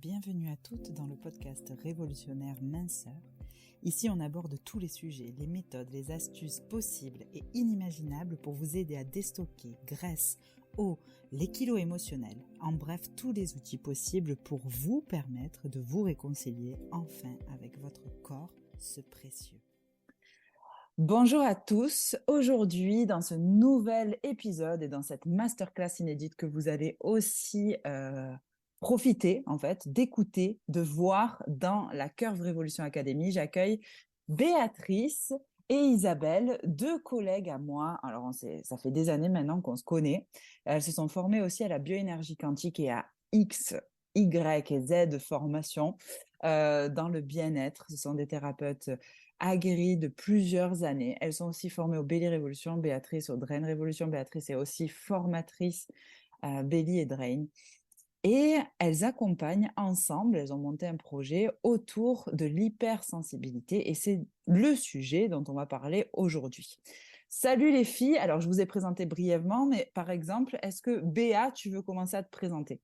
Bienvenue à toutes dans le podcast révolutionnaire Minceur. Ici, on aborde tous les sujets, les méthodes, les astuces possibles et inimaginables pour vous aider à déstocker graisse, eau, les kilos émotionnels. En bref, tous les outils possibles pour vous permettre de vous réconcilier enfin avec votre corps, ce précieux. Bonjour à tous. Aujourd'hui, dans ce nouvel épisode et dans cette masterclass inédite que vous allez aussi profiter en fait d'écouter, de voir dans la Curve Révolution Academy, j'accueille Béatrice et Isabelle, deux collègues à moi. Alors, ça fait des années maintenant qu'on se connaît. Elles se sont formées aussi à la bioénergie quantique et à X, Y et Z formation dans le bien-être. Ce sont des thérapeutes aguerries de plusieurs années. Elles sont aussi formées au Belly Révolution, Béatrice au Drain Révolution. Béatrice est aussi formatrice Belly et Drain. Et elles accompagnent ensemble, elles ont monté un projet autour de l'hypersensibilité et c'est le sujet dont on va parler aujourd'hui. Salut les filles, alors je vous ai présenté brièvement, mais par exemple, est-ce que Béa, tu veux commencer à te présenter?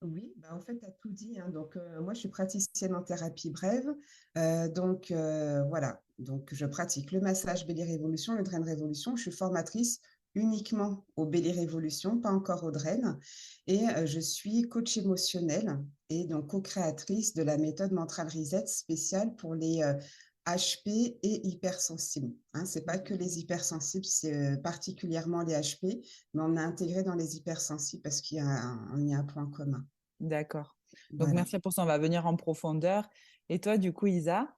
Oui, bah en fait, tu as tout dit, hein. Donc, moi, je suis praticienne en thérapie brève. Voilà. Donc, je pratique le massage Belly Révolution, le Drain Révolution. Je suis formatrice uniquement au Belly Révolution, pas encore au Drain. Et je suis coach émotionnel et donc co-créatrice de la méthode Mental Reset spéciale pour les HP et hypersensibles. Hein, c'est pas que les hypersensibles, c'est particulièrement les HP, mais on a intégré dans les hypersensibles parce il y a un point commun. D'accord. Donc Voilà. merci pour ça, on va venir en profondeur. Et toi, du coup, Isa?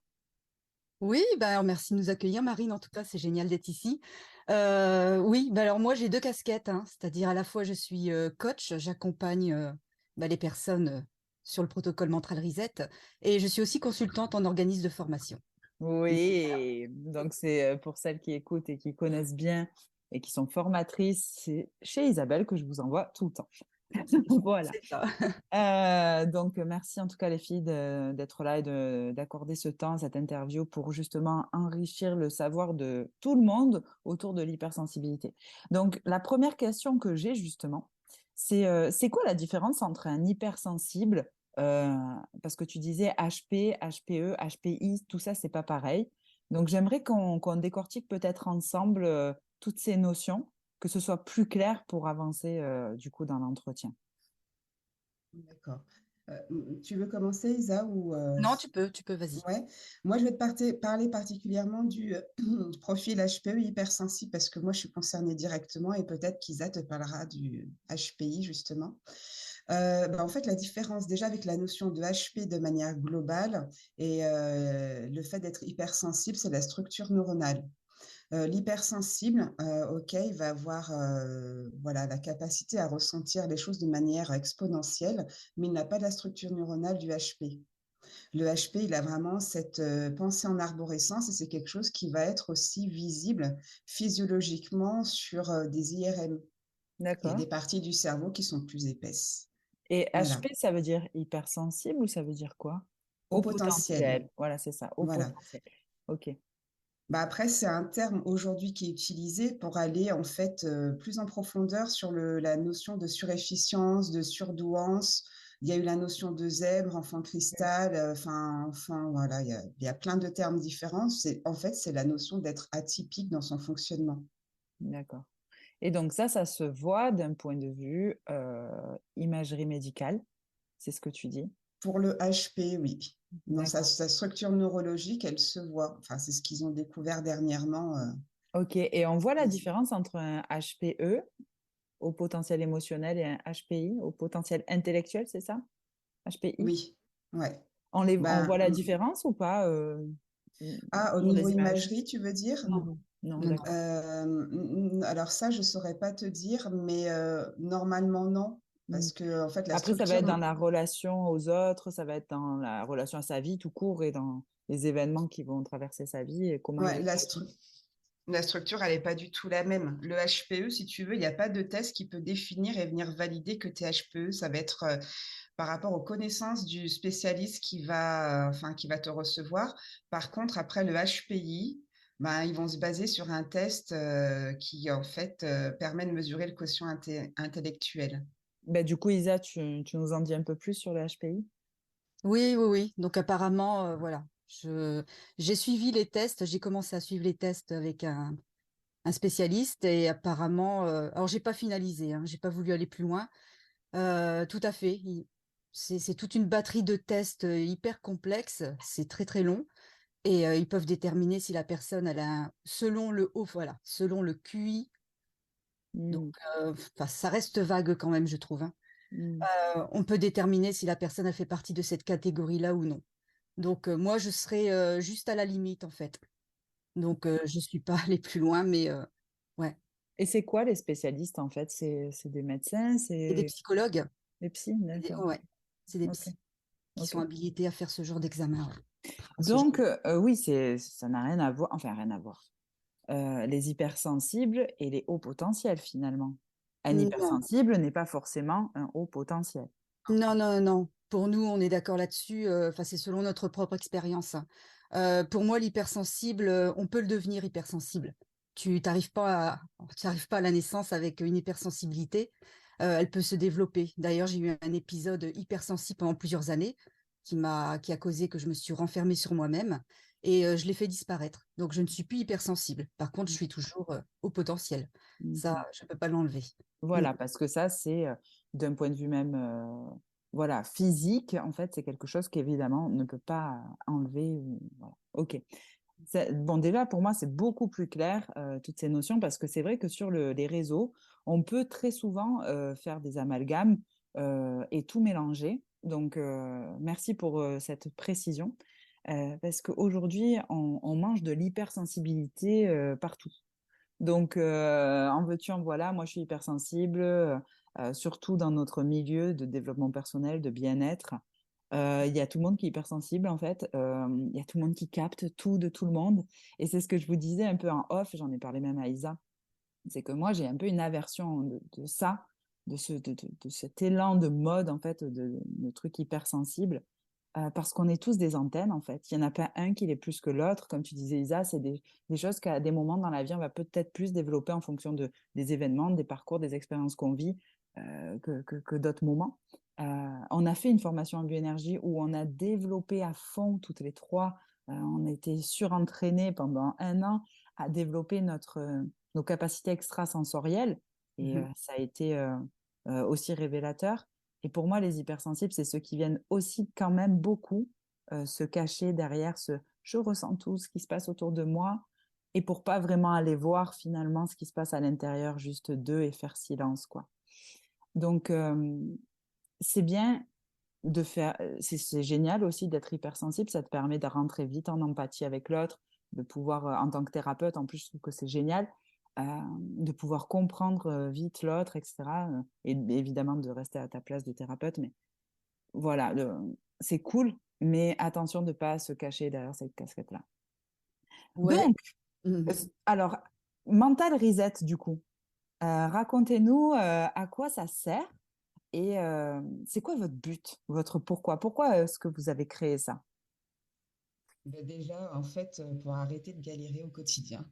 Oui, alors merci de nous accueillir, Marine. En tout cas, c'est génial d'être ici. Oui, alors moi, j'ai deux casquettes, hein, c'est-à-dire à la fois, je suis coach, j'accompagne les personnes sur le protocole Mental Reset, et je suis aussi consultante en organisme de formation. Oui, donc c'est pour celles qui écoutent et qui connaissent bien et qui sont formatrices, c'est chez Isabelle que je vous envoie tout le temps. Voilà. C'est ça. Donc, merci en tout cas les filles d'être là et d'accorder ce temps, cette interview pour justement enrichir le savoir de tout le monde autour de l'hypersensibilité. Donc, la première question que j'ai justement, c'est quoi la différence entre un hypersensible, euh, parce que tu disais HP, HPE, HPI, tout ça, c'est pas pareil. Donc, j'aimerais qu'on décortique peut-être ensemble toutes ces notions, que ce soit plus clair pour avancer du coup dans l'entretien. D'accord. Tu veux commencer, Isa, ou Non, tu peux, vas-y. ouais. Moi, je vais parler particulièrement du profil HPE hypersensible parce que moi, je suis concernée directement et peut-être qu'Isa te parlera du HPI, justement. En fait, la différence déjà avec la notion de HP de manière globale et le fait d'être hypersensible, c'est la structure neuronale. L'hypersensible, OK, il va avoir voilà, la capacité à ressentir les choses de manière exponentielle, mais il n'a pas la structure neuronale du HP. Le HP, il a vraiment cette pensée en arborescence et c'est quelque chose qui va être aussi visible physiologiquement sur des IRM. Il y a D'accord. des parties du cerveau qui sont plus épaisses. Et Voilà, HP, ça veut dire hypersensible ou ça veut dire quoi? au Au potentiel. potentiel. Voilà, c'est ça, au Voilà. potentiel. Ok. Bah après, c'est un terme aujourd'hui qui est utilisé pour aller en fait plus en profondeur sur la notion de surefficience, de surdouance. Il y a eu la notion de zèbre, enfant cristal, enfin voilà, il y a plein de termes différents. En fait, c'est la notion d'être atypique dans son fonctionnement. D'accord. Et donc ça se voit d'un point de vue imagerie médicale, c'est ce que tu dis. Pour le HP, oui. Dans D'accord. sa structure neurologique, elle se voit. Enfin, c'est ce qu'ils ont découvert dernièrement. Ok. Et on voit la différence entre un HPE au potentiel émotionnel et un HPI au potentiel intellectuel, c'est ça? HPI? Oui, ouais. On voit Ben, la différence ou pas au sur niveau des images? imagerie, tu veux dire? Non, non, Non, non. d'accord. Alors ça, je saurais pas te dire, mais normalement non, Hmm. parce que en fait la Après, ça va structure, être dans la relation aux autres, ça va être dans la relation à sa vie tout court et dans les événements qui vont traverser sa vie et comment il ouais, réagit. la structure, elle est pas du tout la même. Le HPE, si tu veux, il n'y a pas de test qui peut définir et venir valider que tu es HPE. Ça va être par rapport aux connaissances du spécialiste qui va te recevoir. Par contre, après le HPI, ben, ils vont se baser sur un test qui en fait permet de mesurer le quotient intellectuel. Bah, du coup, Isa, tu nous en dis un peu plus sur le HPI? Oui, oui, oui. Donc apparemment, voilà, j'ai suivi les tests, j'ai commencé à suivre les tests avec un spécialiste et apparemment, alors j'ai pas finalisé, hein, j'ai pas voulu aller plus loin. Tout à fait. C'est toute une batterie de tests hyper complexes, c'est très très long et ils peuvent déterminer si la personne elle a selon le haut, voilà, selon le QI. Donc, Mm, enfin, ça reste vague quand même, je trouve, hein. mm. On peut déterminer si la personne a fait partie de cette catégorie-là ou non. Donc, moi, je serais juste à la limite, en fait. Donc, je suis pas allée plus loin, mais ouais. Et c'est quoi les spécialistes en fait? C'est des médecins, Et des c'est psychologues, des psys, d'accord. ouais, c'est des Ok, psys qui ok. sont habilités à faire ce genre d'examen, ouais, à ce genre. Donc, oui, ça n'a rien à voir, enfin rien à voir. Les hypersensibles et les hauts potentiels finalement. Un Non, hypersensible n'est pas forcément un haut potentiel. non, non, non. Pour nous, on est d'accord là-dessus. Enfin, c'est selon notre propre expérience, hein. Pour moi, l'hypersensible, on peut le devenir hypersensible. Tu arrives pas à la naissance avec une hypersensibilité. Elle peut se développer. D'ailleurs, j'ai eu un épisode hypersensible pendant plusieurs années qui a causé que je me suis renfermée sur moi-même et je l'ai fait disparaître. Donc, je ne suis plus hypersensible. Par contre, je suis toujours au potentiel. Ça, Mhm. je peux pas l'enlever. Mm. Voilà, parce que ça, c'est d'un point de vue même voilà, physique, en fait, c'est quelque chose qu'évidemment on ne peut pas enlever. Voilà. Ok. Bon, déjà, pour moi, c'est beaucoup plus clair, toutes ces notions, parce que c'est vrai que sur les réseaux, on peut très souvent faire des amalgames et tout mélanger. Donc, merci pour cette précision, parce qu'aujourd'hui, on mange de l'hypersensibilité partout. Donc, en veux-tu, en voilà, moi je suis hypersensible, surtout dans notre milieu de développement personnel, de bien-être. Il y a tout le monde qui est hypersensible, en fait. Il y a tout le monde qui capte tout de tout le monde. Et c'est ce que je vous disais un peu en off, j'en ai parlé même à Isa. C'est que moi, j'ai un peu une aversion de ça, de cet élan de mode, en fait, de trucs hypersensibles. Parce qu'on est tous des antennes, en fait. Il n'y en a pas un qui l'est plus que l'autre. Comme tu disais, Isa, c'est des choses qu'à des moments dans la vie, on va peut-être plus développer en fonction des événements, des parcours, des expériences qu'on vit que d'autres moments. On a fait une formation en bioénergie où on a développé à fond, toutes les trois. On a été surentraînés pendant 1 an à développer nos capacités extrasensorielles. Et Mhm. ça a été aussi révélateur. Et pour moi, les hypersensibles, c'est ceux qui viennent aussi quand même beaucoup se cacher derrière ce je ressens tout ce qui se passe autour de moi et pour pas vraiment aller voir finalement ce qui se passe à l'intérieur juste d'eux et faire silence, quoi. Donc, c'est bien de faire, c'est génial aussi d'être hypersensible, ça te permet de rentrer vite en empathie avec l'autre, de pouvoir, en tant que thérapeute, en plus, je trouve que c'est génial, de pouvoir comprendre vite l'autre, etc. Et évidemment de rester à ta place de thérapeute, mais voilà, c'est cool, mais attention de ne pas se cacher derrière cette casquette-là. Ouais. Donc, Mhm. alors, mental reset, du coup, racontez-nous à quoi ça sert et c'est quoi votre but, votre pourquoi? Pourquoi est-ce que vous avez créé ça? Ben déjà, en fait, pour arrêter de galérer au quotidien.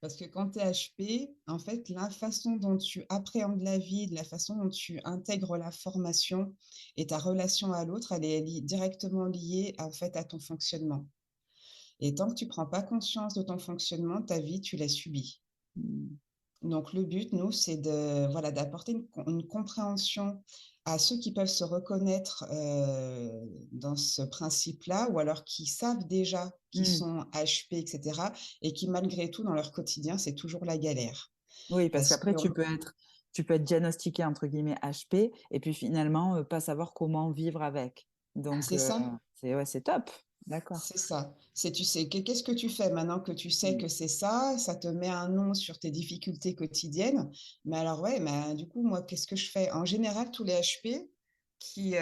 Parce que quand tu es HP, en fait, la façon dont tu appréhendes la vie, de la façon dont tu intègres la formation et ta relation à l'autre, elle est directement liée en fait à ton fonctionnement. Et tant que tu prends pas conscience de ton fonctionnement, ta vie, tu l'as subie. Hmm. Donc le but, nous, c'est de voilà, d'apporter une compréhension à ceux qui peuvent se reconnaître dans ce principe-là, ou alors qui savent déjà qu'ils Hmm. sont HP, etc., et qui malgré tout, dans leur quotidien, c'est toujours la galère. Oui, parce Parce que qu'après, tu peux être diagnostiqué entre guillemets HP et puis finalement pas savoir comment vivre avec. Donc, c'est ça. ouais, c'est top. D'accord. C'est ça. C'est tu sais, qu'est-ce que tu fais maintenant que tu sais que c'est ça te met un nom sur tes difficultés quotidiennes. Mais alors, ouais, mais du coup, moi, qu'est-ce que je fais? En général, tous les HP qui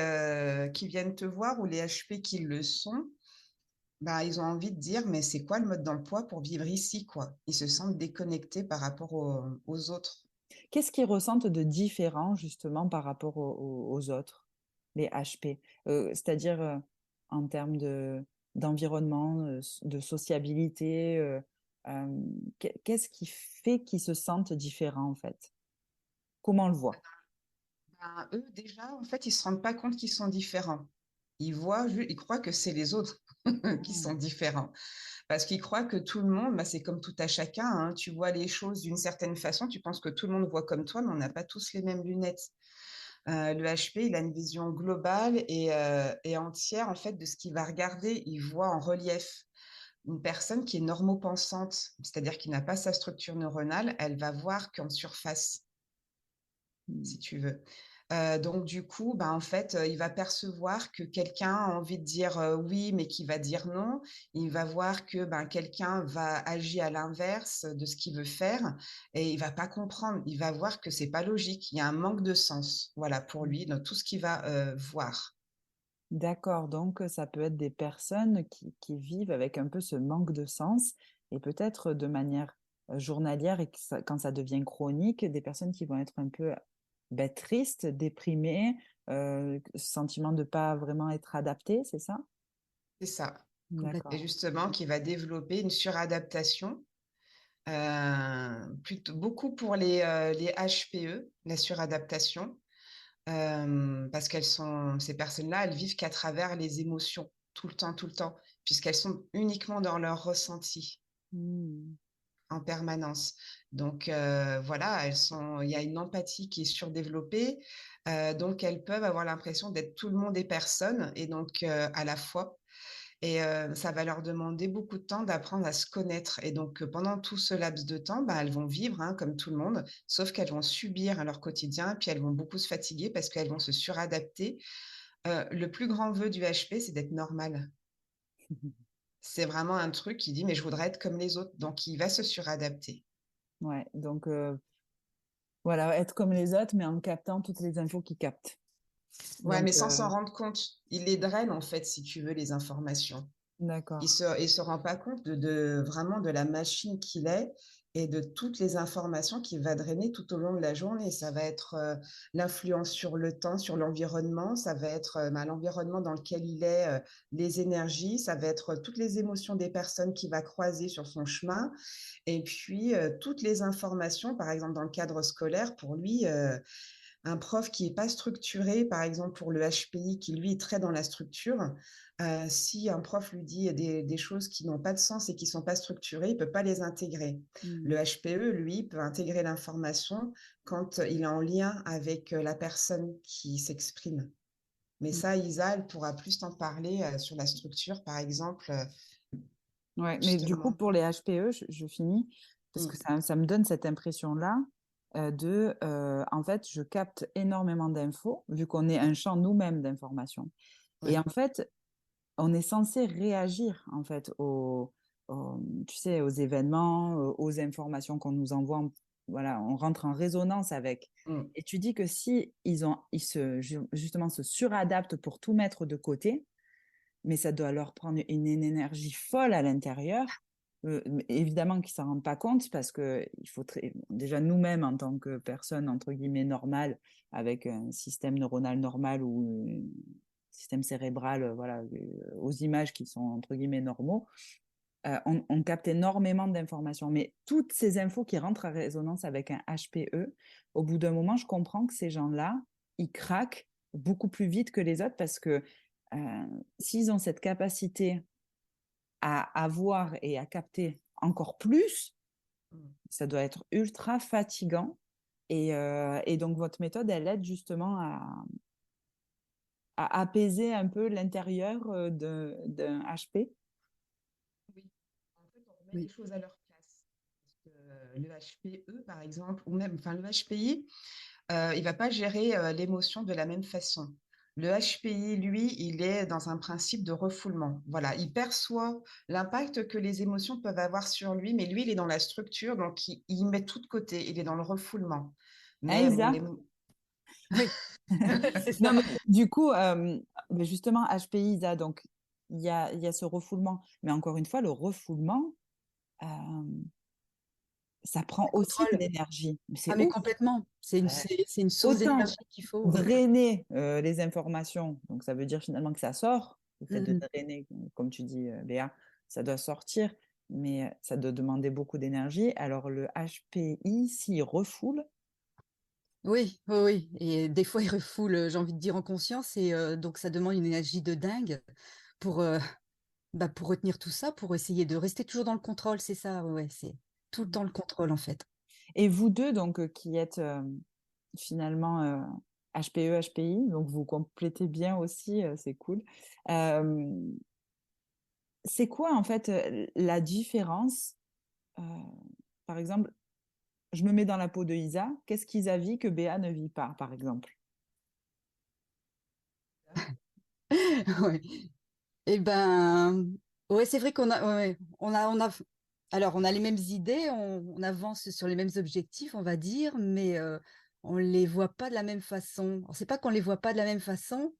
viennent te voir ou les HP qui le sont, bah, ils ont envie de dire, mais c'est quoi le mode d'emploi pour vivre ici, quoi? Ils se sentent déconnectés par rapport aux autres. Qu'est-ce qu'ils ressentent de différent justement par rapport aux autres, les HP? C'est-à-dire en termes d'environnement, de sociabilité, qu'est-ce qui fait qu'ils se sentent différents en fait? Comment on le voit? Ben, eux, déjà, en fait, ils se rendent pas compte qu'ils sont différents. Ils croient que c'est les autres qui sont différents. Parce qu'ils croient que tout le monde, bah, c'est comme tout à chacun, hein. Tu vois les choses d'une certaine façon, tu penses que tout le monde voit comme toi, mais on n'a pas tous les mêmes lunettes. Le HP, il a une vision globale et entière, en fait, de ce qu'il va regarder. Il voit en relief. Une personne qui est normopensante, c'est-à-dire qui n'a pas sa structure neuronale, elle va voir qu'en surface, Mmh. si tu veux. Donc du coup, bah, en fait, il va percevoir que quelqu'un a envie de dire, oui, mais qui va dire non. Il va voir que, ben, quelqu'un va agir à l'inverse de ce qu'il veut faire et il va pas comprendre. Il va voir que c'est pas logique. Il y a un manque de sens, voilà, pour Mmh. lui, dans tout ce qu'il va, voir. D'accord, donc ça peut être des personnes qui vivent avec un peu ce manque de sens et peut-être de manière journalière et quand ça devient chronique, des personnes qui vont être un peu tristes, déprimées, sentiment de pas vraiment être adaptées, c'est ça? C'est ça. Et D'accord. justement, qui va développer une suradaptation, plutôt beaucoup pour les HPE, la suradaptation. Parce ces personnes-là, elles vivent qu'à travers les émotions, tout le temps, puisqu'elles sont uniquement dans leur ressenti Mmh. en permanence. Donc, voilà, il y a une empathie qui est surdéveloppée, donc elles peuvent avoir l'impression d'être tout le monde et personne, et donc, à la fois. Et ça va leur demander beaucoup de temps d'apprendre à se connaître. Et donc, pendant tout ce laps de temps, bah, elles vont vivre, hein, comme tout le monde, sauf qu'elles vont subir leur quotidien, puis elles vont beaucoup se fatiguer parce qu'elles vont se suradapter. Le plus grand vœu du HP, c'est d'être normal. C'est vraiment un truc qui dit: «Mais je voudrais être comme les autres», donc il va se suradapter. Ouais, donc voilà, être comme les autres, mais en captant toutes les infos qu'ils captent. Ouais, Donc, mais sans s'en rendre compte. Il les draine, en fait, si tu veux, les informations. d'accord. Il se rend pas compte de vraiment de la machine qu'il est et de toutes les informations qu'il va drainer tout au long de la journée. Ça va être, l'influence sur le temps, sur l'environnement, ça va être, bah, l'environnement dans lequel il est, les énergies, ça va être, toutes les émotions des personnes qu'il va croiser sur son chemin et puis, toutes les informations, par exemple dans le cadre scolaire, pour lui, un prof qui est pas structuré, par exemple pour le HPI qui lui est très dans la structure, si un prof lui dit des choses qui n'ont pas de sens et qui sont pas structurées, il peut pas les intégrer. Mmh. Le HPE, lui, peut intégrer l'information quand il est en lien avec, la personne qui s'exprime. Mais Mmh. ça, Isa, elle pourra plus t'en parler, sur la structure, par exemple, Ouais, mais du coup, justement. pour les HPE, je finis, parce que Mmh, ça me donne cette impression-là en fait, je capte énormément d'infos, vu qu'on est un champ nous-mêmes d'informations. Et ouais. en fait, on est censé réagir, en fait, tu sais, aux événements, aux informations qu'on nous envoie. Voilà, on rentre en résonance avec. Mmh, Et tu dis que si justement se suradaptent pour tout mettre de côté, mais ça doit leur prendre une énergie folle à l'intérieur. Évidemment qu'ils ne s'en rendent pas compte parce que il faut déjà nous-mêmes en tant que personnes entre guillemets normales avec un système neuronal normal ou un système cérébral voilà, aux images qui sont entre guillemets normaux, on capte énormément d'informations. Mais toutes ces infos qui rentrent en résonance avec un HPE, au bout d'un moment, je comprends que ces gens-là, ils craquent beaucoup plus vite que les autres parce que s'ils ont cette capacité à avoir et à capter encore plus, mmh. ça doit être ultra fatigant. Et donc, votre méthode, elle aide justement à apaiser un peu l'intérieur d'un HP. Oui. En fait, on remet les Oui. choses à leur place. Parce que le HPE, par exemple, ou même, enfin, le HPI, il va pas gérer l'émotion de la même façon. Le HPI, lui, il est dans un principe de refoulement. Voilà, il perçoit l'impact que les émotions peuvent avoir sur lui, mais lui, il est dans la structure, donc il met tout de côté, il est dans le refoulement. Hein, Mais bon, Isa? Oui, c'est Non, ça. mais du coup, mais justement, HPI, Isa, donc il y a ce refoulement. Mais encore une fois, le refoulement, euh, ça prend Ça aussi de contrôle. l'énergie. Mais c'est Ah, mais ouf. complètement. Ouais. C'est une source Autant d'énergie qu'il faut. drainer les informations, donc ça veut dire finalement que ça sort, le fait de Mhm. drainer, comme tu dis, Béa, ça doit sortir, mais ça doit demander beaucoup d'énergie. Alors le HPI, s'il refoule, Oui, oui, oui, et des fois, ils refoulent, j'ai envie de dire en conscience et donc ça demande une énergie de dingue pour, pour retenir tout ça, pour essayer de rester toujours dans le contrôle, c'est ça, ouais, ouais, c'est tout le temps le contrôle, en fait. Et vous deux, donc, qui êtes finalement HPE, HPI, donc vous complétez bien aussi, c'est cool. Euh, c'est quoi, en fait, la différence euh, par exemple, je me mets dans la peau de Isa, qu'est-ce qu'Isa vit que Béa ne vit pas, par exemple? Ouais. Et ben, ouais, c'est vrai qu'on a, ouais, ouais, alors on a les mêmes idées, on avance sur les mêmes objectifs, on va dire, mais on les voit pas de la même façon. Alors, c'est pas qu'on les voit pas de la même façon,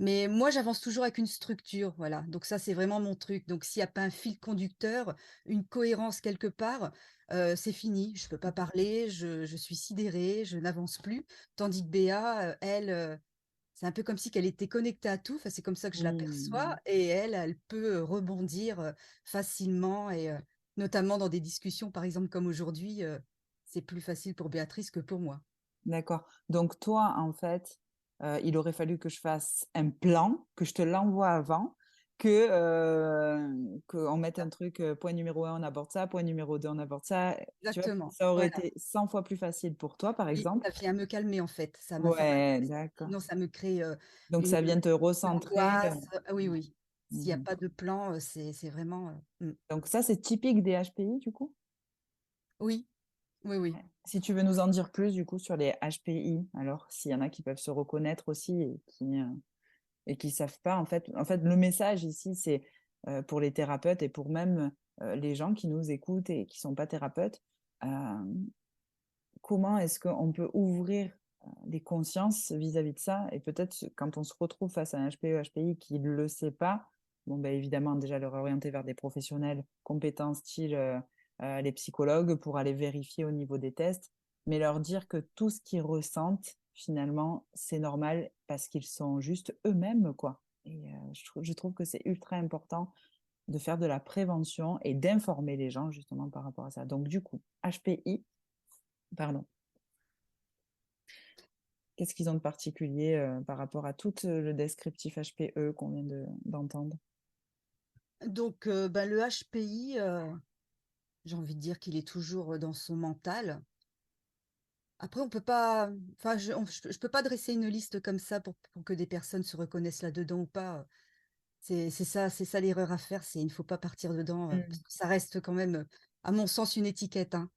mais moi j'avance toujours avec une structure, voilà. Donc ça, c'est vraiment mon truc. Donc s'il y a pas un fil conducteur, une cohérence quelque part, c'est fini. Je peux pas parler, je suis sidérée, je n'avance plus. Tandis que Béa, elle, c'est un peu comme si qu'elle était connectée à tout, enfin, c'est comme ça que je l'aperçois Hmm. et elle peut, rebondir, facilement et notamment dans des discussions, par exemple, comme aujourd'hui, c'est plus facile pour Béatrice que pour moi. D'accord. Donc toi, en fait, il aurait fallu que je fasse un plan, que je te l'envoie avant, qu'on mette un truc, point numéro un, on aborde ça, point numéro deux, on aborde ça. Tu vois, Exactement, ça aurait voilà. été 100 fois plus facile pour toi, par Oui, exemple. ça vient me calmer, en fait. Ça Ouais, m'apaise. d'accord. Sinon ça me crée, Donc une ça vient te recentrer. angoisse. Ah oui, oui. S'il y a Mhm. pas de plan, c'est vraiment, Donc ça, c'est typique des HPI, du coup. oui, oui, oui. Si tu veux nous en dire plus, du coup, sur les HPI, alors, s'il y en a qui peuvent se reconnaître aussi et qui savent pas, en fait, le message ici, c'est pour les thérapeutes et pour même les gens qui nous écoutent et qui sont pas thérapeutes, euh, comment est-ce qu'on peut ouvrir les consciences vis-à-vis de ça et peut-être quand on se retrouve face à un HPE, HPI qui ne le sait pas, bon, ben, évidemment, déjà leur orienter vers des professionnels compétents, style les psychologues, pour aller vérifier au niveau des tests, mais leur dire que tout ce qu'ils ressentent, finalement, c'est normal parce qu'ils sont juste eux-mêmes, quoi. Et je trouve que c'est ultra important de faire de la prévention et d'informer les gens justement par rapport à ça. Donc, du coup, HPI, pardon. Qu'est-ce qu'ils ont de particulier par rapport à tout le descriptif HPE qu'on vient d'entendre? Donc le HPI, j'ai envie de dire qu'il est toujours, dans son mental. Après, on peut pas, enfin, je peux pas dresser une liste comme ça pour que des personnes se reconnaissent là-dedans ou pas. C'est ça l'erreur à faire, c'est il ne faut pas partir dedans, parce Mm. que ça reste quand même, à mon sens, une étiquette, hein.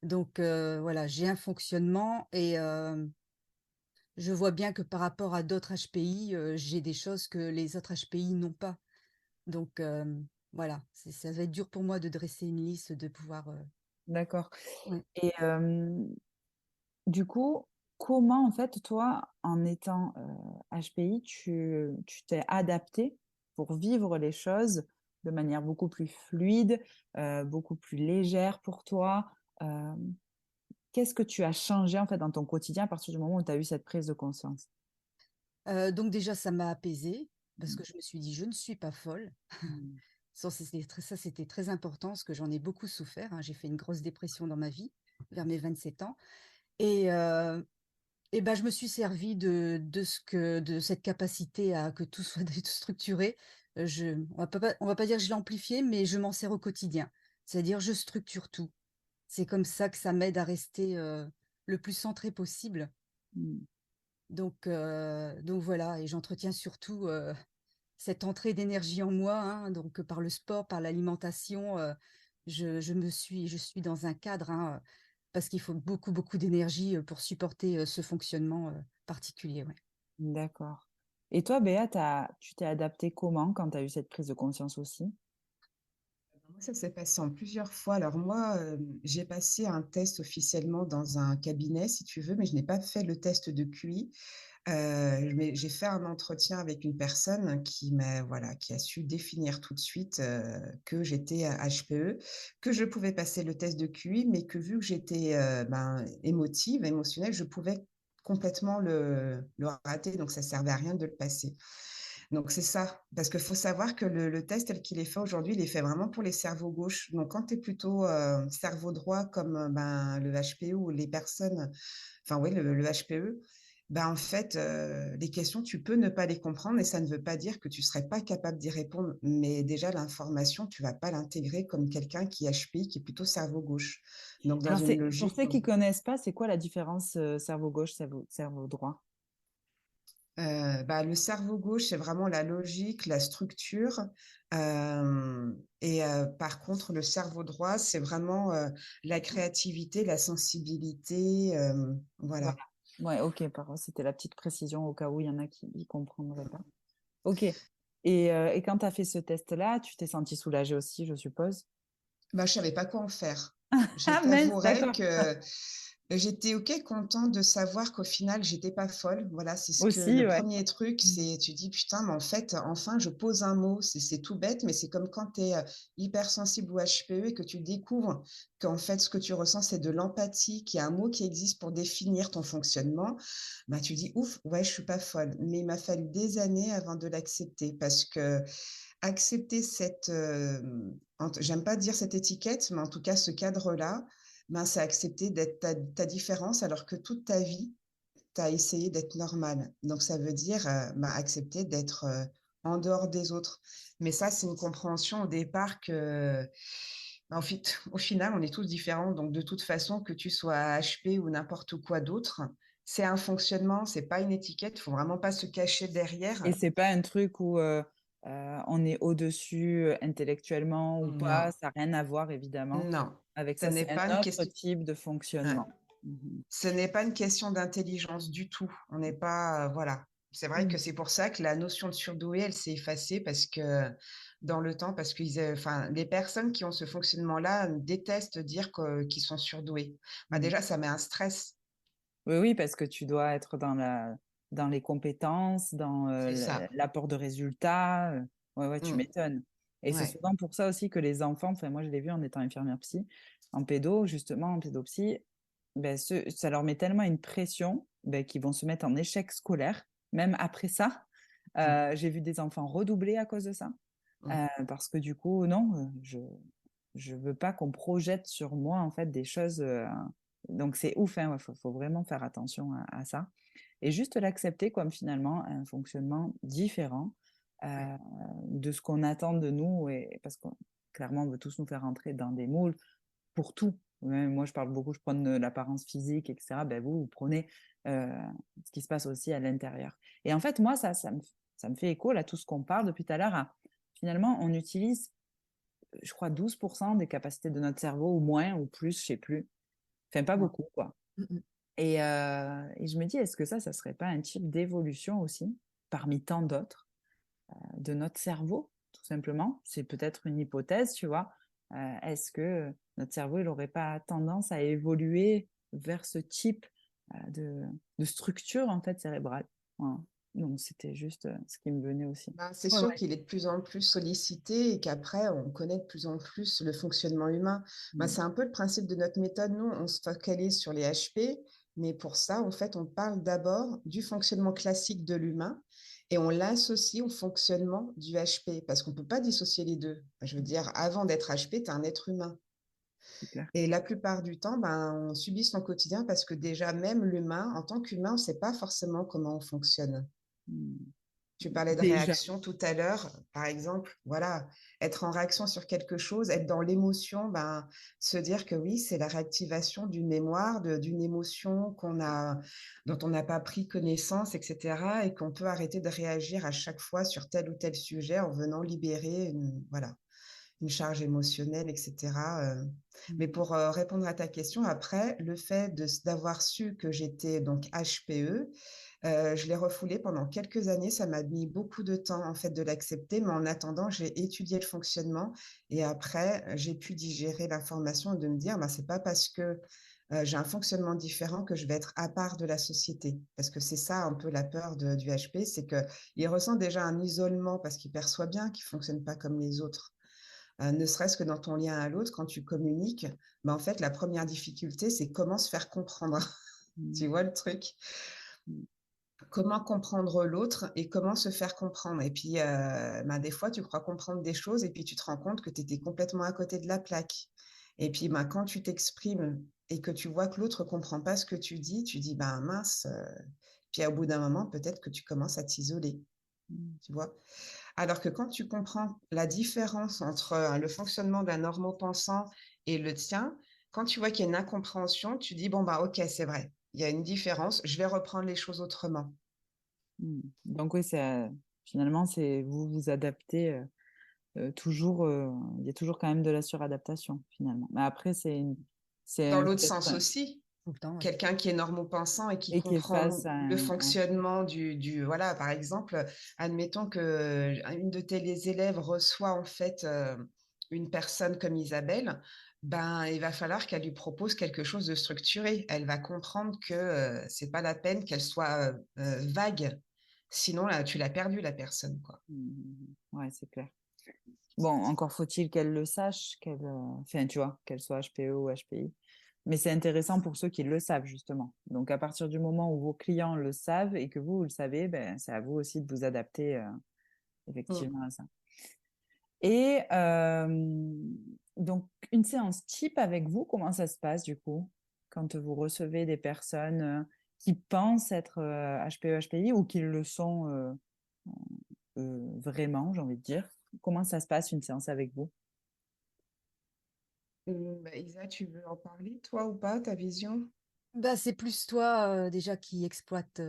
Donc voilà, j'ai un fonctionnement et je vois bien que par rapport à d'autres HPI, j'ai des choses que les autres HPI n'ont pas. Donc voilà, ça va être dur pour moi de dresser une liste, de pouvoir. D'accord. Ouais. Et du coup, comment en fait, toi, en étant HPI, tu t'es adapté pour vivre les choses de manière beaucoup plus fluide, beaucoup plus légère pour toi? Euh, Qu'est-ce que tu as changé en fait dans ton quotidien à partir du moment où tu as eu cette prise de conscience? Donc déjà, ça m'a apaisée parce que je me suis dit: «Je ne suis pas folle». Mm. Ça, c'était très important parce que j'en ai beaucoup souffert, hein. J'ai fait une grosse dépression dans ma vie, vers mes 27 ans et je me suis servie de cette capacité à que tout soit structuré. On va pas dire que je l'ai amplifié, mais je m'en sers au quotidien. C'est-à-dire, je structure tout. C'est comme ça que ça m'aide à rester, le plus centré possible. Mm. Donc voilà, et j'entretiens surtout, cette entrée d'énergie en moi, hein, donc par le sport, par l'alimentation, je suis dans un cadre, hein, parce qu'il faut beaucoup, beaucoup d'énergie, pour supporter, ce fonctionnement, particulier, ouais. D'accord. Et toi, Béa, tu t'es adaptée comment quand tu as eu cette prise de conscience aussi? Moi, ça s'est passé en plusieurs fois. Alors moi, j'ai passé un test officiellement dans un cabinet, si tu veux, mais je n'ai pas fait le test de QI. Mais j'ai fait un entretien avec une personne qui m'a, voilà, qui a su définir tout de suite que j'étais HPE, que je pouvais passer le test de QI, mais que vu que j'étais émotive, émotionnelle, je pouvais complètement le rater, donc ça servait à rien de le passer. Donc c'est ça, parce qu'il faut savoir que le test tel qu'il est fait aujourd'hui, il est fait vraiment pour les cerveaux gauches. Donc quand tu es plutôt cerveau droit comme ben, le HPE ou les personnes, enfin oui, le HPE, ben, en fait, les questions, tu peux ne pas les comprendre et ça ne veut pas dire que tu serais pas capable d'y répondre. Mais déjà, l'information, tu vas pas l'intégrer comme quelqu'un qui est HPI, qui est plutôt cerveau gauche. Donc dans Alors, une pour logique, ceux qui connaissent pas, c'est quoi la différence cerveau gauche, cerveau droit? bah, le cerveau gauche, c'est vraiment la logique, la structure. Par contre, le cerveau droit, c'est vraiment la créativité, la sensibilité. Voilà. Voilà. Ouais, ok, c'était la petite précision au cas où il y en a qui ne comprendraient pas. Ok. Et quand tu as fait ce test-là, tu t'es senti soulagée aussi, je suppose? Bah, je savais pas quoi en faire. Je Ah mince, t'avouerai d'accord. que j'étais OK, contente de savoir qu'au final, j'étais pas folle. Voilà, c'est ce que Aussi, le ouais. premier truc, c'est tu dis: «Putain, mais en fait, enfin, je pose un mot». C'est tout bête, mais c'est comme quand tu es, hypersensible ou HPE et que tu découvres qu'en fait, ce que tu ressens, c'est de l'empathie, qu'il y a un mot qui existe pour définir ton fonctionnement. Bah, tu dis: «Ouf, ouais, je suis pas folle». Mais il m'a fallu des années avant de l'accepter parce qu'accepter cette, j'aime pas dire cette étiquette, mais en tout cas ce cadre-là, ben, c'est accepter d'être ta différence alors que toute ta vie, tu as essayé d'être normale. Donc ça veut dire, bah, accepter d'être, en dehors des autres. Mais ça, c'est une compréhension au départ que, bah, au final, on est tous différents. Donc de toute façon, que tu sois HP ou n'importe quoi d'autre, c'est un fonctionnement, c'est pas une étiquette. Il faut vraiment pas se cacher Et derrière. c'est pas un truc où on est au-dessus intellectuellement ou Non, pas, ça n'a rien à voir évidemment non, avec ce ça, n'est c'est pas un une autre question. type de fonctionnement. Mhm. Ce n'est pas une question d'intelligence du tout. On n'est pas, voilà. C'est vrai que Mhm. c'est pour ça que la notion de surdoué, elle s'est effacée parce que dans le temps, parce qu'ils, enfin, les personnes qui ont ce fonctionnement-là détestent dire qu'ils sont surdoués. Bah, Mhm. déjà, ça met un stress. Oui, oui, parce que tu dois être dans les compétences, dans C'est ça. l'apport de résultats. Ouais, ouais, tu Mm. m'étonnes. Et c'est Ouais. souvent pour ça aussi que les enfants, enfin, moi je l'ai vu en étant infirmière psy, en pédo, justement, en pédopsie, ben, ça leur met tellement une pression ben, qu'ils vont se mettre en échec scolaire, même après ça. Mm. J'ai vu des enfants redoubler à cause de ça. Mm. Parce que du coup, non, je veux pas qu'on projette sur moi en fait des choses. Donc c'est ouf, hein, faut vraiment faire attention à ça et juste l'accepter comme finalement un fonctionnement différent Ouais. euh, de ce qu'on attend de nous et parce que clairement on veut tous nous faire rentrer dans des moules pour tout. Ouais, moi je parle beaucoup, je prône l'apparence physique, etc. Ben vous prenez euh, ce qui se passe aussi à l'intérieur. Et en fait moi ça me fait écho là tout ce qu'on parle depuis tout à l'heure. Finalement on utilise je crois, 12% des capacités de notre cerveau, ou moins, ou plus, je sais plus. Enfin, pas Mm. beaucoup, quoi. Mm. Et je me dis, est-ce que ça serait pas un type d'évolution aussi, parmi tant d'autres, de notre cerveau, tout simplement? C'est peut-être une hypothèse, tu vois. Est-ce que notre cerveau, il n'aurait pas tendance à évoluer vers ce type de, de structure, en fait, cérébrale? Voilà. Donc, c'était juste ce qui me venait aussi. Ben, c'est Ouais, sûr ouais. qu'il est de plus en plus sollicité et qu'après, on connaît de plus en plus le fonctionnement humain. Ben, Mm. c'est un peu le principe de notre méthode. Nous, on se focalise sur les HP, mais pour ça, en fait, on parle d'abord du fonctionnement classique de l'humain et on l'associe au fonctionnement du HP parce qu'on ne peut pas dissocier les deux. Je veux dire, avant d'être HP, tu es un être humain. C'est clair. Et la plupart du temps, ben, on subit son quotidien parce que déjà, même l'humain, en tant qu'humain, on ne sait pas forcément comment on fonctionne. Mm. Tu parlais de Déjà. réaction tout à l'heure, par exemple, voilà, être en réaction sur quelque chose, être dans l'émotion, ben, se dire que oui, c'est la réactivation d'une mémoire, d'une émotion dont on n'a pas pris connaissance, etc., et qu'on peut arrêter de réagir à chaque fois sur tel ou tel sujet en venant libérer voilà, une charge émotionnelle, etc. Mais Mm. pour répondre à ta question, après, le fait d'avoir su que j'étais donc HPE, je l'ai refoulé pendant quelques années. Ça m'a mis beaucoup de temps, en fait, de l'accepter, mais en attendant, j'ai étudié le fonctionnement et après, j'ai pu digérer l'information et de me dire: «Bah, c'est pas parce que, j'ai un fonctionnement différent que je vais être à part de la société». Parce que c'est ça un peu la peur du HP, c'est qu'il ressent déjà un isolement parce qu'il perçoit bien qu'il fonctionne pas comme les autres. Ne serait-ce que dans ton lien à l'autre, quand tu communiques, bah, en fait, la première difficulté, c'est comment se faire comprendre. Tu Mm. vois le truc? Mm. comment comprendre l'autre et comment se faire comprendre. Et puis, ben, des fois, tu crois comprendre des choses et puis tu te rends compte que tu étais complètement à côté de la plaque. Et puis, ben, quand tu t'exprimes et que tu vois que l'autre comprend pas ce que tu dis, ben mince. Puis au bout d'un moment, peut-être que tu commences à t'isoler, tu vois. Alors que quand tu comprends la différence entre le fonctionnement d'un normopensant et le tien, quand tu vois qu'il y a une incompréhension, tu dis, bon, bah, ok, c'est vrai, il y a une différence, je vais reprendre les choses autrement. Donc oui, finalement, c'est vous vous adaptez toujours. Il y a toujours quand même de la suradaptation finalement. Mais après, Dans c'est l'autre peut-être sens aussi, Tout le temps, ouais. quelqu'un qui est normopensant et qui et qui est comprend face à le ouais. fonctionnement voilà, par exemple, admettons que une de tes élèves reçoit en fait une personne comme Isabelle, ben il va falloir qu'elle lui propose quelque chose de structuré. Elle va comprendre que c'est pas la peine qu'elle soit vague, sinon là tu l'as perdu la personne, quoi. Ouais, c'est clair. Bon, encore faut-il qu'elle le sache, enfin, tu vois, qu'elle soit HPE ou HPI. Mais c'est intéressant pour ceux qui le savent, justement. Donc, à partir du moment où vos clients le savent et que vous le savez, ben, c'est à vous aussi de vous adapter Mm. effectivement à ça. Et donc, une séance type avec vous, comment ça se passe du coup, quand vous recevez des personnes qui pensent être HPE, HPI ou qui le sont vraiment, j'ai envie de dire. Comment ça se passe une séance avec vous? Bah, Isa, tu veux en parler, toi, ou pas, ta vision? Bah, c'est plus toi déjà qui exploite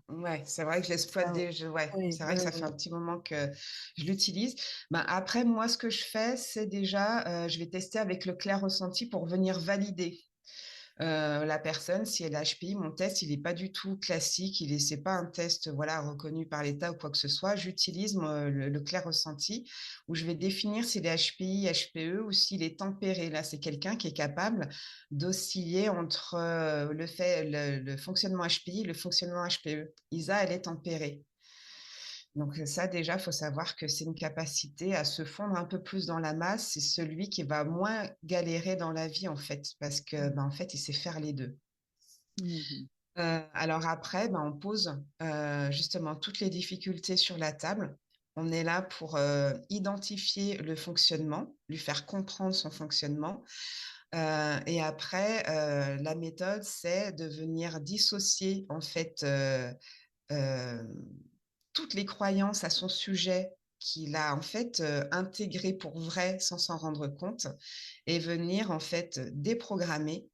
Ouais, c'est vrai que je l'exploite ça. déjà. Ouais, Oui, c'est vrai que oui, ça fait oui. un petit moment que je l'utilise. Ben, après, moi, ce que je fais, c'est déjà, je vais tester avec le clair ressenti pour venir valider la personne, si elle est HPI. Mon test, il n'est pas du tout classique. C'est pas un test, voilà, reconnu par l'État ou quoi que ce soit. J'utilise moi, le clair ressenti où je vais définir s'il est HPI, HPE ou s'il est tempéré. Là, c'est quelqu'un qui est capable d'osciller entre le fonctionnement HPI et le fonctionnement HPE. Isa, elle est tempérée. Donc ça, déjà, il faut savoir que c'est une capacité à se fondre un peu plus dans la masse. C'est celui qui va moins galérer dans la vie, en fait, parce que, ben, en fait, il sait faire les deux. Mhm. Alors après, ben, on pose justement toutes les difficultés sur la table. On est là pour identifier le fonctionnement, lui faire comprendre son fonctionnement. Et après, la méthode, c'est de venir dissocier en fait euh, toutes les croyances à son sujet qu'il a en fait intégrées pour vrai sans s'en rendre compte et venir en fait déprogrammer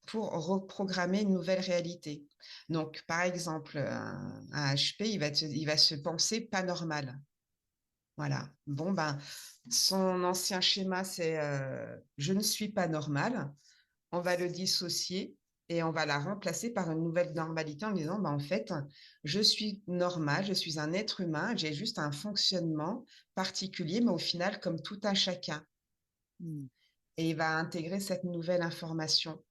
pour reprogrammer une nouvelle réalité. Donc, par exemple, un HP, il va se penser pas normal. Voilà. Bon, ben, son ancien schéma, c'est je ne suis pas normal. On va le dissocier et on va la remplacer par une nouvelle normalité en disant, ben, en fait, je suis normal, je suis un être humain, j'ai juste un fonctionnement particulier, mais au final, comme tout un chacun. Mhm. Et il va intégrer cette nouvelle information.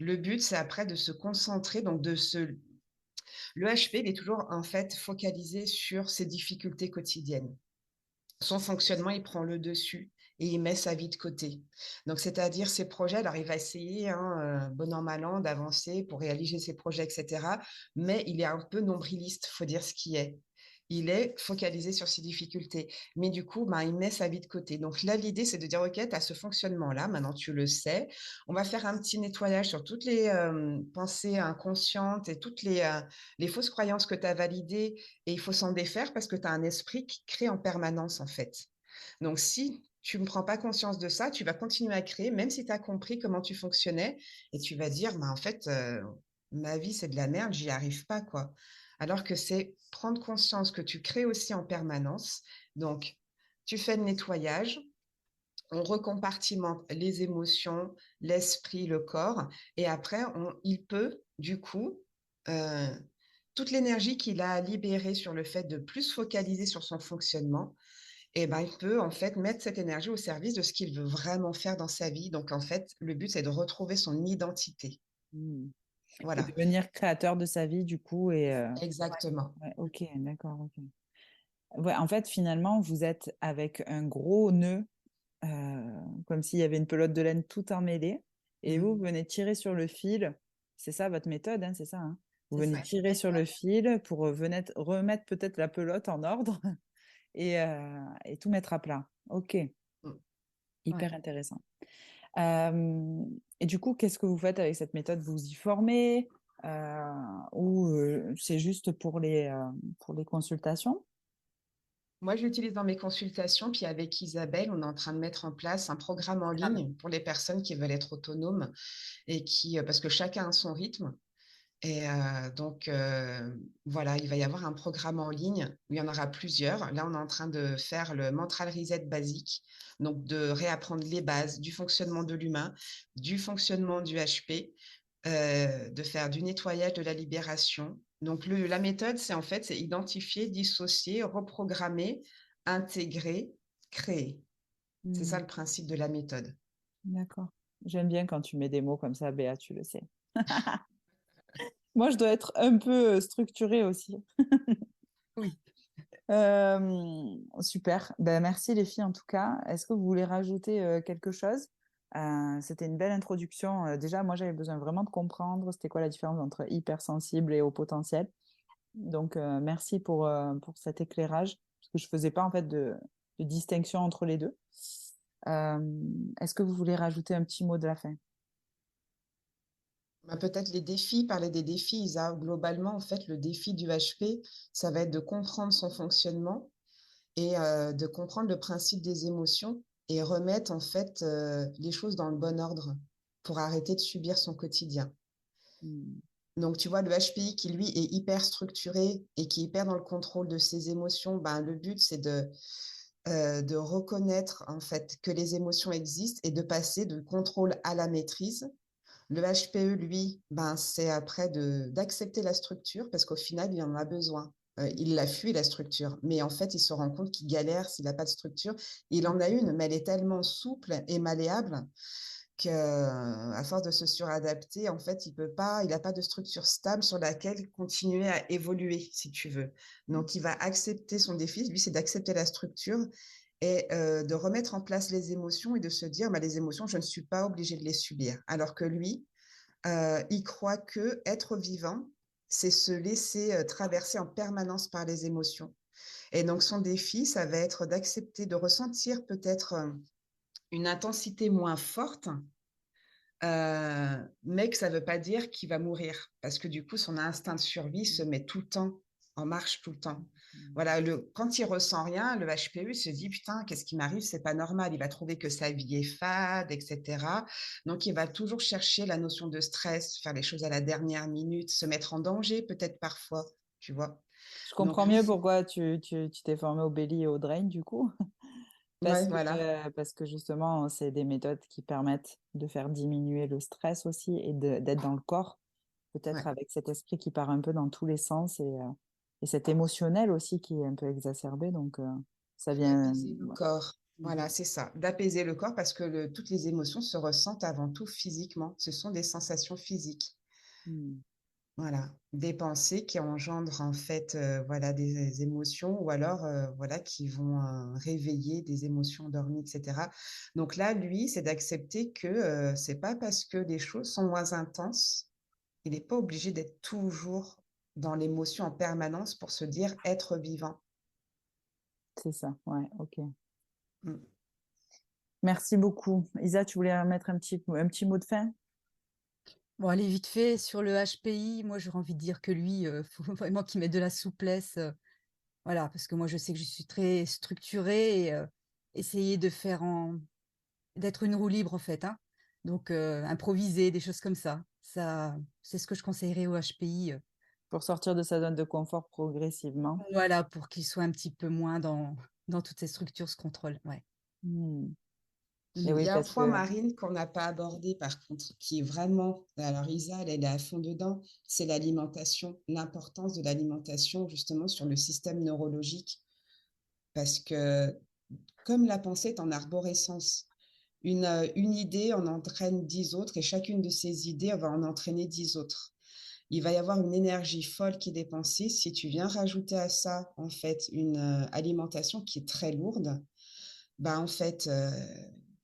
Le but, c'est après de se concentrer, donc le HP, il est toujours en fait focalisé sur ses difficultés quotidiennes. Son fonctionnement, il prend le dessus et il met sa vie de côté. Donc, c'est-à-dire ses projets, alors il va essayer, hein, bon an, mal an, d'avancer pour réaliser ses projets, etc. Mais il est un peu nombriliste, faut dire ce qui est. Il est focalisé sur ses difficultés. Mais du coup, ben, il met sa vie de côté. Donc là, l'idée, c'est de dire, OK, tu as ce fonctionnement-là, maintenant tu le sais. On va faire un petit nettoyage sur toutes les pensées inconscientes et toutes les fausses croyances que tu as validées et il faut s'en défaire parce que tu as un esprit qui crée en permanence, en fait. Donc, si tu ne prends pas conscience de ça, tu vas continuer à créer, même si tu as compris comment tu fonctionnais, et tu vas dire, bah, en fait, ma vie, c'est de la merde, j'y arrive pas, quoi. Alors que c'est prendre conscience que tu crées aussi en permanence. Donc, tu fais le nettoyage, on recompartimente les émotions, l'esprit, le corps, et après, il peut, du coup, euh, toute l'énergie qu'il a libérée sur le fait de plus focaliser sur son fonctionnement, et ben, il peut en fait mettre cette énergie au service de ce qu'il veut vraiment faire dans sa vie. Donc, en fait, le but, c'est de retrouver son identité. Mhm. Et Voilà, devenir créateur de sa vie, du coup, et exactement. ouais, ok, d'accord, ok. Ouais, en fait, finalement, vous êtes avec un gros nœud, comme s'il y avait une pelote de laine tout emmêlée, et vous Mm. venez tirer sur le fil. C'est ça votre méthode, hein, c'est ça, hein? Vous C'est venez ça. tirer sur le fil pour remettre peut-être la pelote en ordre et tout mettre à plat. Ok, Mm. hyper Ouais. intéressant. Et du coup, qu'est-ce que vous faites avec cette méthode? Vous y formez ou c'est juste pour les consultations? Moi, je l'utilise dans mes consultations, puis avec Isabelle, on est en train de mettre en place un programme en ligne pour les personnes qui veulent être autonomes et parce que chacun a son rythme. Et donc, voilà, il va y avoir un programme en ligne où il y en aura plusieurs. Là, on est en train de faire le Mental Reset basique, donc de réapprendre les bases du fonctionnement de l'humain, du fonctionnement du HP, de faire du nettoyage, de la libération. Donc, la méthode, c'est identifier, dissocier, reprogrammer, intégrer, créer. C'est ça le principe de la méthode. D'accord. J'aime bien quand tu mets des mots comme ça, Béa, tu le sais. Moi, je dois être un peu structurée aussi. Oui. Super. Ben, merci les filles en tout cas. Est-ce que vous voulez rajouter quelque chose? C'était une belle introduction. Déjà, moi, j'avais besoin vraiment de comprendre c'était quoi la différence entre hypersensible et haut potentiel. Donc, merci pour cet éclairage, parce que je faisais pas en fait de distinction entre les deux. Est-ce que vous voulez rajouter un petit mot de la fin? Bah, peut-être les défis, parler des défis, Isa. Globalement, en fait, le défi du HP, ça va être de comprendre son fonctionnement et de comprendre le principe des émotions et remettre en fait les choses dans le bon ordre pour arrêter de subir son quotidien. Hmm. Donc, tu vois, le HPI qui, lui, est hyper structuré et qui est hyper dans le contrôle de ses émotions, ben, le but, c'est de reconnaître en fait que les émotions existent et de passer de contrôle à la maîtrise. Le HPE, lui, ben, c'est après d'accepter la structure parce qu'au final, il en a besoin. Il la fuit, la structure. Mais en fait, il se rend compte qu'il galère s'il n'a pas de structure. Il en a une, mais elle est tellement souple et malléable qu'à force de se suradapter, en fait, il n'a pas de structure stable sur laquelle continuer à évoluer, si tu veux. Donc, il va accepter son défi. Lui, c'est d'accepter la structure et de remettre en place les émotions et de se dire, bah, les émotions, je ne suis pas obligée de les subir. Alors que lui, il croit que être vivant, c'est se laisser traverser en permanence par les émotions. Et donc, son défi, ça va être d'accepter, de ressentir peut-être une intensité moins forte, mais que ça ne veut pas dire qu'il va mourir, parce que du coup, son instinct de survie se met tout le temps en marche, tout le temps. Voilà, quand il ressent rien, le HPU se dit putain, qu'est-ce qui m'arrive? C'est pas normal. Il va trouver que sa vie est fade, etc. Donc, il va toujours chercher la notion de stress, faire les choses à la dernière minute, se mettre en danger peut-être parfois, tu vois. Je Donc comprends lui, mieux pourquoi tu t'es formé au belly et au drain du coup. ouais, voilà. Parce que justement, c'est des méthodes qui permettent de faire diminuer le stress aussi et d'être dans le corps, peut-être Ouais. avec cet esprit qui part un peu dans tous les sens et cet émotionnel aussi qui est un peu exacerbé. Donc, ça vient. D'apaiser le corps. Voilà, c'est ça. D'apaiser le corps parce que toutes les émotions se ressentent avant tout physiquement. Ce sont des sensations physiques. Hmm. Voilà, des pensées qui engendrent en fait voilà des émotions ou alors voilà qui vont réveiller des émotions endormies, etc. Donc là, lui, c'est d'accepter que c'est pas parce que les choses sont moins intenses, il n'est pas obligé d'être toujours dans l'émotion en permanence pour se dire être vivant. C'est ça, ouais, ok. Mm. Merci beaucoup. Isa, tu voulais mettre un petit mot de fin? Bon, allez, vite fait, sur le HPI, moi, j'aurais envie de dire que lui, faut vraiment qu'il mette de la souplesse. Voilà, parce que moi, je sais que je suis très structurée et essayer de d'être une roue libre, en fait, hein. Donc, improviser, des choses comme ça. Ça, c'est ce que je conseillerais au HPI. Pour sortir de sa zone de confort progressivement. Voilà, pour qu'il soit un petit peu moins dans toutes ces structures, ce contrôle. Ouais. Hmm. Et Il oui, y a un parce point, que Marine, qu'on n'a pas abordé par contre, qui est vraiment, alors Isa, elle est à fond dedans, c'est l'alimentation, l'importance de l'alimentation justement sur le système neurologique, parce que comme la pensée est en arborescence, une idée en entraîne 10 autres et chacune de ces idées va en entraîner 10 autres. Il va y avoir une énergie folle qui est dépensée si tu viens rajouter à ça en fait une alimentation qui est très lourde. Bah, en fait,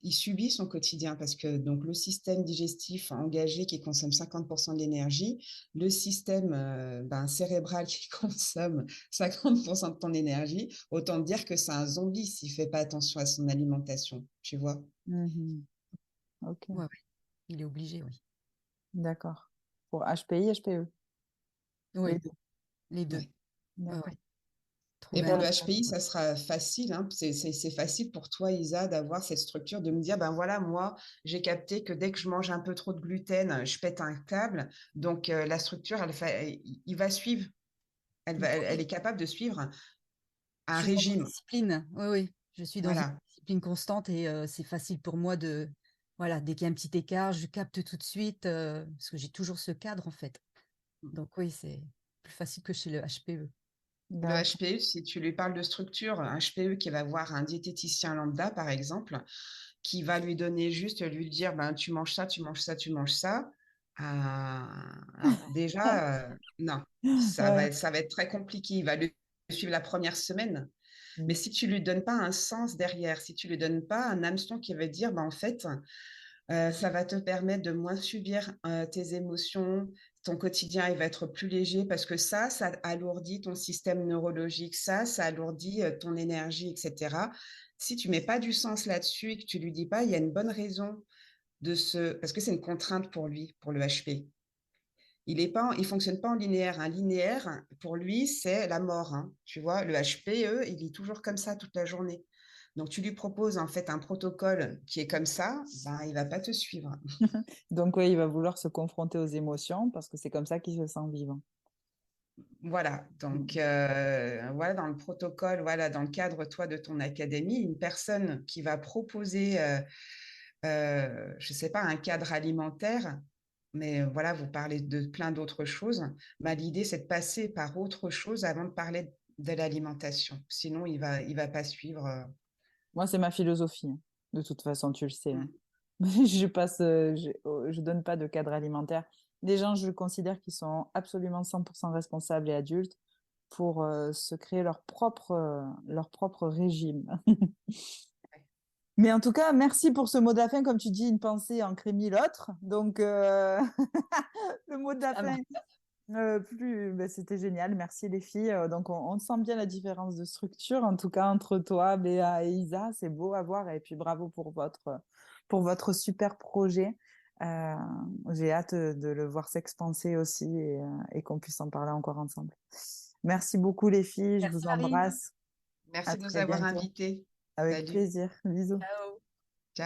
il subit son quotidien parce que donc, le système digestif engagé qui consomme 50% de l'énergie, le système cérébral qui consomme 50% de ton énergie, autant dire que c'est un zombie s'il ne fait pas attention à son alimentation, tu vois. Ok, Ouais, ouais. Il est obligé, oui. d'accord. Pour HPI, HPE, Oui, les deux. les deux. Ouais. Ouais, D'accord. ouais. Et Trouver pour un le équilibre. HPI, ça sera facile, hein. C'est facile pour toi, Isa, d'avoir cette structure, de me dire, ben voilà, moi, j'ai capté que dès que je mange un peu trop de gluten, je pète un câble. Donc, la structure, il va suivre. Elle Oui, est capable de suivre je un suis dans une régime. discipline. Oui, oui. Je suis dans une Voilà. discipline constante et c'est facile pour moi de. Voilà, dès qu'il y a un petit écart, je capte tout de suite parce que j'ai toujours ce cadre en fait. Donc oui, c'est plus facile que chez le HPE. Le D'accord. HPE, si tu lui parles de structure, un HPE qui va voir un diététicien lambda, par exemple, qui va lui donner juste, lui dire, ben, tu manges ça, tu manges ça, tu manges ça. Alors déjà, non, Ouais. ça va être très compliqué. Il va le suivre la première semaine. Mais si tu lui donnes pas un sens derrière, si tu lui donnes pas un hameçon qui veut dire, ben, en fait, ça va te permettre de moins subir tes émotions, ton quotidien il va être plus léger parce que ça alourdit ton système neurologique, ça alourdit ton énergie, etc. Si tu mets pas du sens là-dessus et que tu lui dis pas, il y a une bonne raison parce que c'est une contrainte pour lui, pour le HP. Il fonctionne pas en linéaire. Un linéaire, pour lui, c'est la mort, hein. Tu vois, le HPE, il est toujours comme ça toute la journée. Donc, tu lui proposes en fait un protocole qui est comme ça, ben, il va pas te suivre. Donc, oui, il va vouloir se confronter aux émotions parce que c'est comme ça qu'il se sent vivant. Voilà, donc voilà, dans le protocole, voilà, dans le cadre, toi, de ton académie, une personne qui va proposer, je ne sais pas, un cadre alimentaire, mais voilà, vous parlez de plein d'autres choses, bah, l'idée, c'est de passer par autre chose avant de parler de l'alimentation. Sinon, il va pas suivre. Moi, c'est ma philosophie, hein. De toute façon, tu le sais, hein. Mm. Je donne pas de cadre alimentaire. Les gens, je considère qu'ils sont absolument 100% responsables et adultes pour se créer leur propre régime. Mais en tout cas, merci pour ce mot de la fin. Comme tu dis, une pensée en crée mille autres. Donc, le mot de la Ça fin, marche. c'était génial. Merci les filles. Donc, on sent bien la différence de structure, en tout cas, entre toi, Béa et Isa. C'est beau à voir. Et puis, bravo pour votre super projet. Euh, j'ai hâte de le voir s'expanser aussi et qu'on puisse en parler encore ensemble. Merci beaucoup les filles. Je Merci vous Marine. embrasse. À Merci de nous très avoir bientôt. invités. Avec Salut. plaisir. Bisous. Ciao.